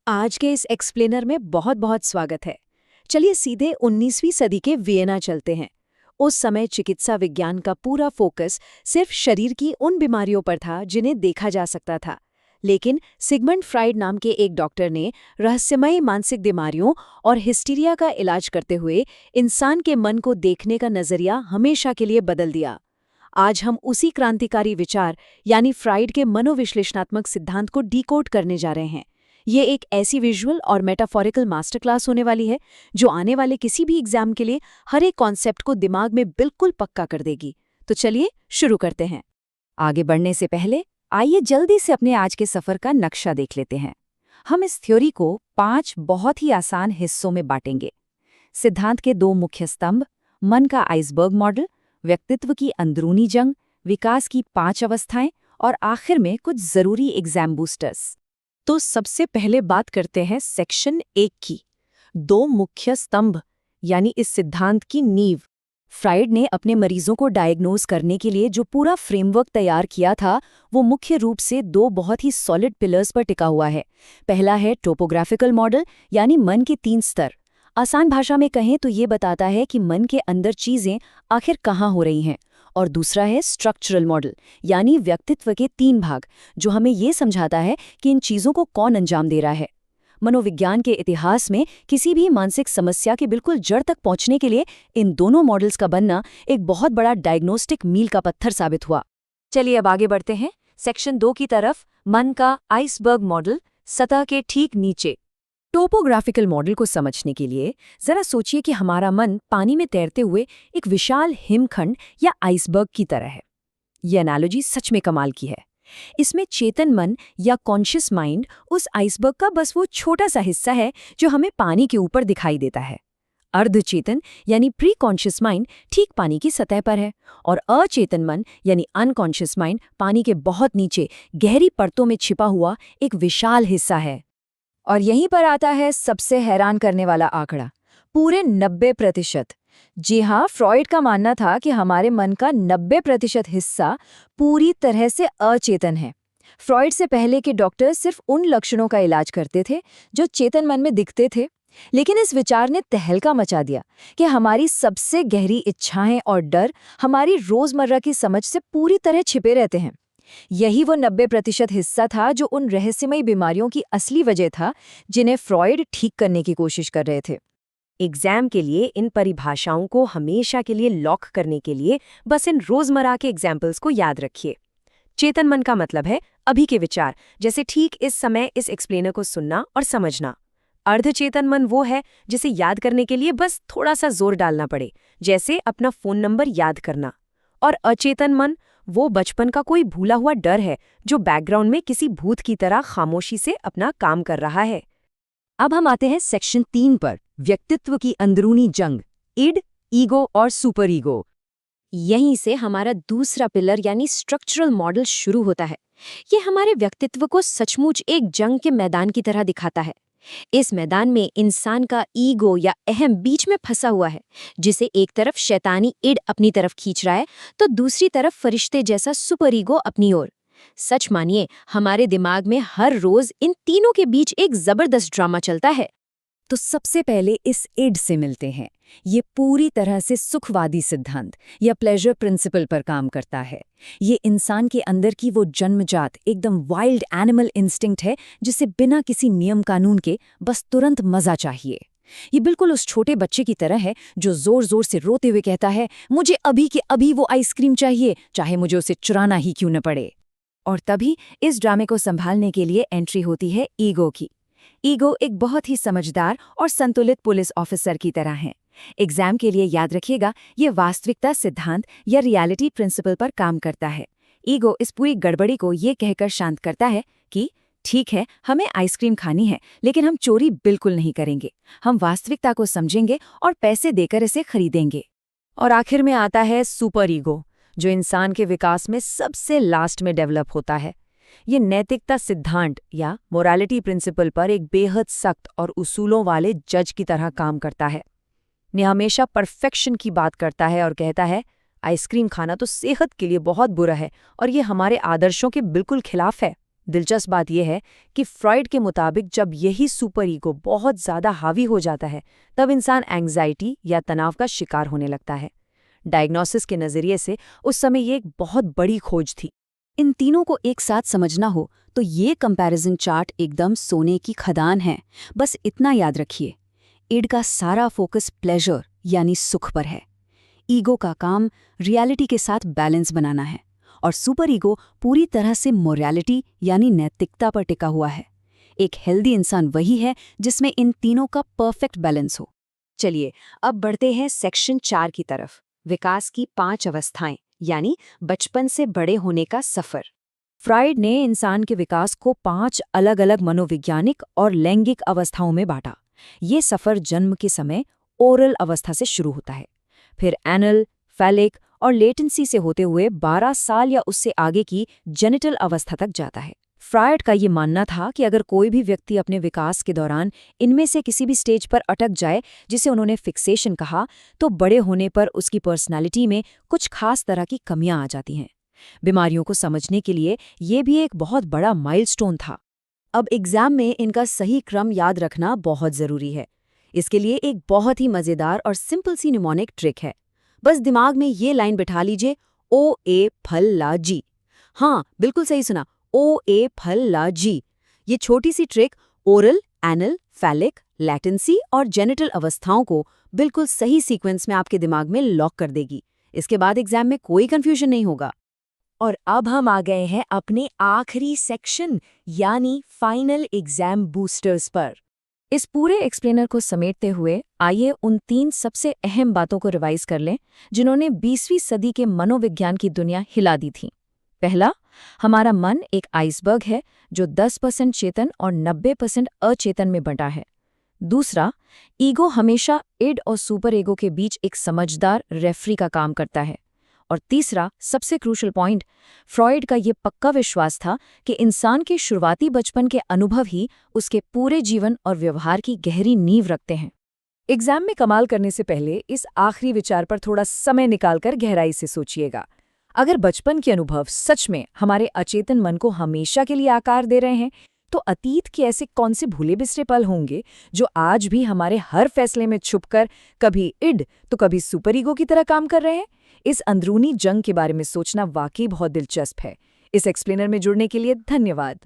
आज के इस एक्सप्लेनर में बहुत बहुत स्वागत है। चलिए सीधे 19वीं सदी के वियना चलते हैं। उस समय चिकित्सा विज्ञान का पूरा फोकस सिर्फ शरीर की उन बीमारियों पर था जिन्हें देखा जा सकता था। लेकिन सिगमंड फ्राइड नाम के एक डॉक्टर ने रहस्यमयी मानसिक बीमारियों और हिस्टीरिया का इलाज करते हुए इंसान के मन को देखने का नजरिया हमेशा के लिए बदल दिया। आज हम उसी क्रांतिकारी विचार यानी फ्राइड के मनोविश्लेषणात्मक सिद्धांत को डिकोड करने जा रहे हैं। ये एक ऐसी विजुअल और मेटाफोरिकल मास्टर क्लास होने वाली है जो आने वाले किसी भी एग्जाम के लिए हर एक कॉन्सेप्ट को दिमाग में बिल्कुल पक्का कर देगी। तो चलिए शुरू करते हैं। आगे बढ़ने से पहले आइए जल्दी से अपने आज के सफर का नक्शा देख लेते हैं। हम इस थ्योरी को 5 बहुत ही आसान हिस्सों में बांटेंगे। सिद्धांत के 2 मुख्य स्तंभ, मन का आइसबर्ग मॉडल, व्यक्तित्व की अंदरूनी जंग, विकास की 5 अवस्थाएं और आखिर में कुछ जरूरी एग्जाम बूस्टर्स। तो सबसे पहले बात करते हैं सेक्शन 1 की, 2 मुख्य स्तंभ यानी इस सिद्धांत की नींव। फ्राइड ने अपने मरीजों को डायग्नोज करने के लिए जो पूरा फ्रेमवर्क तैयार किया था वो मुख्य रूप से 2 बहुत ही सॉलिड पिलर्स पर टिका हुआ है। पहला है टोपोग्राफिकल मॉडल यानी मन के 3 स्तर। आसान भाषा में कहें तो ये बताता है कि मन के अंदर चीजें आखिर कहाँ हो रही हैं। और दूसरा है स्ट्रक्चरल मॉडल यानी व्यक्तित्व के 3 भाग, जो हमें ये समझाता है कि इन चीजों को कौन अंजाम दे रहा है। मनोविज्ञान के इतिहास में किसी भी मानसिक समस्या के बिल्कुल जड़ तक पहुंचने के लिए इन दोनों मॉडल्स का बनना एक बहुत बड़ा डायग्नोस्टिक मील का पत्थर साबित हुआ। चलिए अब आगे बढ़ते हैं सेक्शन 2 की तरफ, मन का आइसबर्ग मॉडल, सतह के ठीक नीचे। टोपोग्राफिकल मॉडल को समझने के लिए जरा सोचिए कि हमारा मन पानी में तैरते हुए एक विशाल हिमखंड या आइसबर्ग की तरह है। यह एनालॉजी सच में कमाल की है। इसमें चेतन मन या कॉन्शियस माइंड उस आइसबर्ग का बस वो छोटा सा हिस्सा है जो हमें पानी के ऊपर दिखाई देता है। अर्धचेतन यानी प्री कॉन्शियस माइंड ठीक पानी की सतह पर है और अचेतन मन यानी अनकॉन्शियस माइंड पानी के बहुत नीचे गहरी परतों में छिपा हुआ एक विशाल हिस्सा है। और यहीं पर आता है सबसे हैरान करने वाला आंकड़ा, पूरे 90%। जी हाँ, फ्रॉइड का मानना था कि हमारे मन का 90% हिस्सा पूरी तरह से अचेतन है। फ्रॉइड से पहले के डॉक्टर सिर्फ उन लक्षणों का इलाज करते थे जो चेतन मन में दिखते थे, लेकिन इस विचार ने तहलका मचा दिया कि हमारी सबसे गहरी इच्छाएं और डर हमारी रोजमर्रा की समझ से पूरी तरह छिपे रहते हैं। यही वो 90% हिस्सा था जो उन रहस्यमयी बीमारियों की असली वजह था जिन्हें फ्रॉइड ठीक करने की कोशिश कर रहे थे। एग्जाम के लिए इन परिभाषाओं को हमेशा के लिए लॉक करने के लिए बस इन रोजमर्रा के एग्जाम्पल्स को याद रखिए। चेतन मन का मतलब है अभी के विचार, जैसे ठीक इस समय इस एक्सप्लेनर को सुनना और समझना। अर्धचेतन मन वो है जिसे याद करने के लिए बस थोड़ा सा जोर डालना पड़े, जैसे अपना फोन नंबर याद करना। और अचेतन मन वो बचपन का कोई भूला हुआ डर है जो बैकग्राउंड में किसी भूत की तरह खामोशी से अपना काम कर रहा है। अब हम आते हैं सेक्शन 3 पर, व्यक्तित्व की अंदरूनी जंग, इड, ईगो और सुपर ईगो। यहीं से हमारा दूसरा पिलर यानी स्ट्रक्चरल मॉडल शुरू होता है। ये हमारे व्यक्तित्व को सचमुच एक जंग के मैदान की तरह दिखाता है। इस मैदान में इंसान का ईगो या अहम बीच में फंसा हुआ है, जिसे एक तरफ शैतानी इड अपनी तरफ खींच रहा है तो दूसरी तरफ फरिश्ते जैसा सुपर ईगो अपनी ओर। सच मानिए, हमारे दिमाग में हर रोज इन तीनों के बीच एक जबरदस्त ड्रामा चलता है। तो सबसे पहले इस इड से मिलते हैं। ये पूरी तरह से सुखवादी सिद्धांत या प्लेजर प्रिंसिपल पर काम करता है। ये इंसान के अंदर की वो जन्मजात एकदम वाइल्ड एनिमल इंस्टिंक्ट है जिसे बिना किसी नियम कानून के बस तुरंत मजा चाहिए। ये बिल्कुल उस छोटे बच्चे की तरह है जो जोर जोर से रोते हुए कहता है, मुझे अभी के अभी वो आइसक्रीम चाहिए, चाहे मुझे उसे चुराना ही क्यों न पड़े। और तभी इस ड्रामे को संभालने के लिए एंट्री होती है ईगो की। ईगो एक बहुत ही समझदार और संतुलित पुलिस ऑफिसर की तरह है। एग्जाम के लिए याद रखिएगा, ये वास्तविकता सिद्धांत या रियलिटी प्रिंसिपल पर काम करता है। ईगो इस पूरी गड़बड़ी को ये कहकर शांत करता है कि ठीक है, हमें आइसक्रीम खानी है, लेकिन हम चोरी बिल्कुल नहीं करेंगे। हम वास्तविकता को समझेंगे और पैसे देकर इसे खरीदेंगे। और आखिर में आता है सुपर ईगो, जो इंसान के विकास में सबसे लास्ट में डेवलप होता है। ये नैतिकता सिद्धांत या मोरालिटी प्रिंसिपल पर एक बेहद सख्त और उसूलों वाले जज की तरह काम करता है। ये हमेशा परफेक्शन की बात करता है और कहता है, आइसक्रीम खाना तो सेहत के लिए बहुत बुरा है और ये हमारे आदर्शों के बिल्कुल खिलाफ है। दिलचस्प बात यह है कि फ्रॉइड के मुताबिक जब यही सुपर ईगो बहुत ज़्यादा हावी हो जाता है तब इंसान एंग्जाइटी या तनाव का शिकार होने लगता है। डायग्नोसिस के नज़रिए से उस समय ये एक बहुत बड़ी खोज थी। इन तीनों को एक साथ समझना हो तो ये कंपैरिजन चार्ट एकदम सोने की खदान है। बस इतना याद रखिए, इड का सारा फोकस प्लेजर यानी सुख पर है, ईगो का काम रियलिटी के साथ बैलेंस बनाना है, और सुपर ईगो पूरी तरह से मोरालिटी यानी नैतिकता पर टिका हुआ है। एक हेल्दी इंसान वही है जिसमें इन तीनों का परफेक्ट बैलेंस हो। चलिए अब बढ़ते हैं सेक्शन 4 की तरफ, विकास की 5 अवस्थाएं यानी बचपन से बड़े होने का सफर। फ्रॉइड ने इंसान के विकास को 5 अलग-अलग मनोवैज्ञानिक और लैंगिक अवस्थाओं में बांटा। ये सफर जन्म के समय ओरल अवस्था से शुरू होता है, फिर एनल, फैलिक और लेटेंसी से होते हुए 12 साल या उससे आगे की जेनिटल अवस्था तक जाता है। फ्रॉइड का ये मानना था कि अगर कोई भी व्यक्ति अपने विकास के दौरान इनमें से किसी भी स्टेज पर अटक जाए, जिसे उन्होंने फिक्सेशन कहा, तो बड़े होने पर उसकी पर्सनालिटी में कुछ खास तरह की कमियां आ जाती हैं। बीमारियों को समझने के लिए ये भी एक बहुत बड़ा माइलस्टोन था। अब एग्जाम में इनका सही क्रम याद रखना बहुत ज़रूरी है। इसके लिए एक बहुत ही मज़ेदार और सिंपल सी निमोनिक ट्रिक है। बस दिमाग में ये लाइन बिठा लीजिए, ओ ए फल ला जी। हाँ, बिल्कुल सही सुना, ओ ए फल ला जी। ये छोटी सी trick oral, anal, phallic, latency और जेनिटल अवस्थाओं को बिल्कुल सही सीक्वेंस में आपके दिमाग में लॉक कर देगी। इसके बाद एग्जाम में कोई कंफ्यूजन नहीं होगा। और अब हम आ गए हैं अपने आखिरी सेक्शन यानी फाइनल एग्जाम बूस्टर्स पर। इस पूरे एक्सप्लेनर को समेटते हुए आइए उन 3 सबसे अहम बातों को रिवाइज कर लें जिन्होंने 20वीं सदी के मनोविज्ञान की दुनिया हिला दी थी। पहला, हमारा मन एक आइसबर्ग है जो 10% चेतन और 90% अचेतन में बंटा है। दूसरा, ईगो हमेशा इड और सुपर ईगो के बीच एक समझदार रेफरी का काम करता है। और तीसरा, सबसे क्रूशल पॉइंट, फ्रॉइड का ये पक्का विश्वास था कि इंसान के शुरुआती बचपन के अनुभव ही उसके पूरे जीवन और व्यवहार की गहरी नींव रखते हैं। एग्जाम में कमाल करने से पहले इस आखिरी विचार पर थोड़ा समय निकालकर गहराई से सोचिएगा। अगर बचपन के अनुभव सच में हमारे अचेतन मन को हमेशा के लिए आकार दे रहे हैं, तो अतीत के ऐसे कौन से भूले बिसरे पल होंगे जो आज भी हमारे हर फैसले में छुपकर कभी इड तो कभी सुपर ईगो की तरह काम कर रहे हैं? इस अंदरूनी जंग के बारे में सोचना वाकई बहुत दिलचस्प है। इस एक्सप्लेनर में जुड़ने के लिए धन्यवाद।